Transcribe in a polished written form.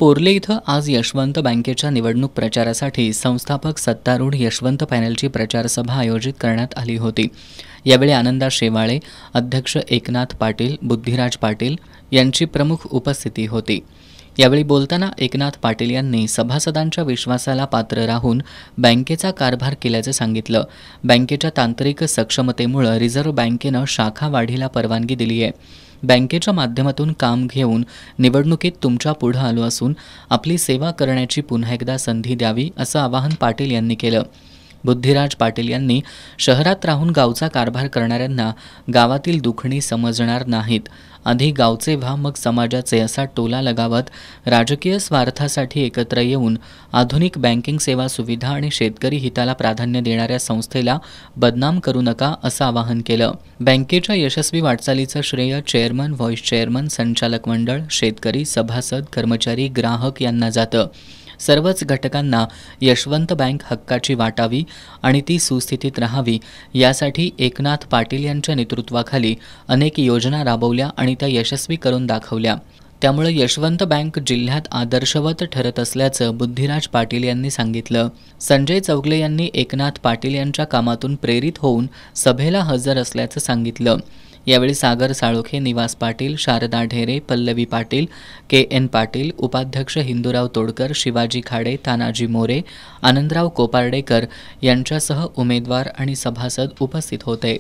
पोर्ले इथं आज यशवंत बँकेच्या निवडणूक प्रचारासाठी संस्थापक सत्तारूढ यशवंत पॅनलची प्रचारसभा आयोजित करण्यात आली होती। यावेळी आनंदा शेवाळे, अध्यक्ष एकनाथ पाटील, बुद्धिराज पाटील यांची प्रमुख उपस्थिती होती। यावेळी बोलताना एकनाथ पाटील यांनी सभासदांच्या विश्वासाला पात्र राहून बँकेचा कारभार केल्याचे सांगितलं। बँकेच्या तांत्रिक सक्षमतेमुळे रिझर्व्ह बँकेनं शाखा वाढीला परवानगी दिली आहे। बँकेच्या माध्यमातून काम घेऊन निवडणुकीत तुमच्या पुढे आलो असून आपली सेवा करण्याची पुन्हा एकदा संधी द्यावी असं आवाहन पाटील यांनी केलं। बुद्धिराज पाटील यांनी शहरात राहून गावचा कारभार करणाऱ्यांना गावातील दुखणी समजणार नाहीत, आधी गावचे व्हा मग समाजाचे असा टोला लगावत राजकीय स्वार्थासाठी एकत्र येऊन आधुनिक बँकिंग सेवा सुविधा आणि शेतकरी हिताला प्राधान्य देणाऱ्या संस्थेला बदनाम करू नका असं आवाहन केलं। बँकेच्या यशस्वी वाटचालीचं श्रेय चेअरमन, व्हाईस चेअरमन, संचालक मंडळ, शेतकरी, सभासद, कर्मचारी, ग्राहक यांना जातं। सर्वच घटकांना यशवंत बँक हक्काची वाटावी आणि ती सुस्थितीत राहावी यासाठी एकनाथ पाटील यांच्या नेतृत्वाखाली अनेक योजना राबवल्या आणि त्या यशस्वी करून दाखवल्या। त्यामुळे यशवंत बँक जिल्ह्यात आदर्शवत ठरत असल्याचं बुद्धिराज पाटील यांनी सांगितलं। संजय चौगले यांनी एकनाथ पाटील यांच्या कामातून प्रेरित होऊन सभेला हजर असल्याचं सांगितलं। यावेळी सागर साळोखे, निवास पाटील, शारदा ढेरे, पल्लवी पाटील, के.एन. पाटील, उपाध्यक्ष हिंदूराव तोडकर, शिवाजी खाडे, तानाजी मोरे, आनंदराव कोपार्डेकर यांच्यासह उमेदवार आणि सभासद उपस्थित होते।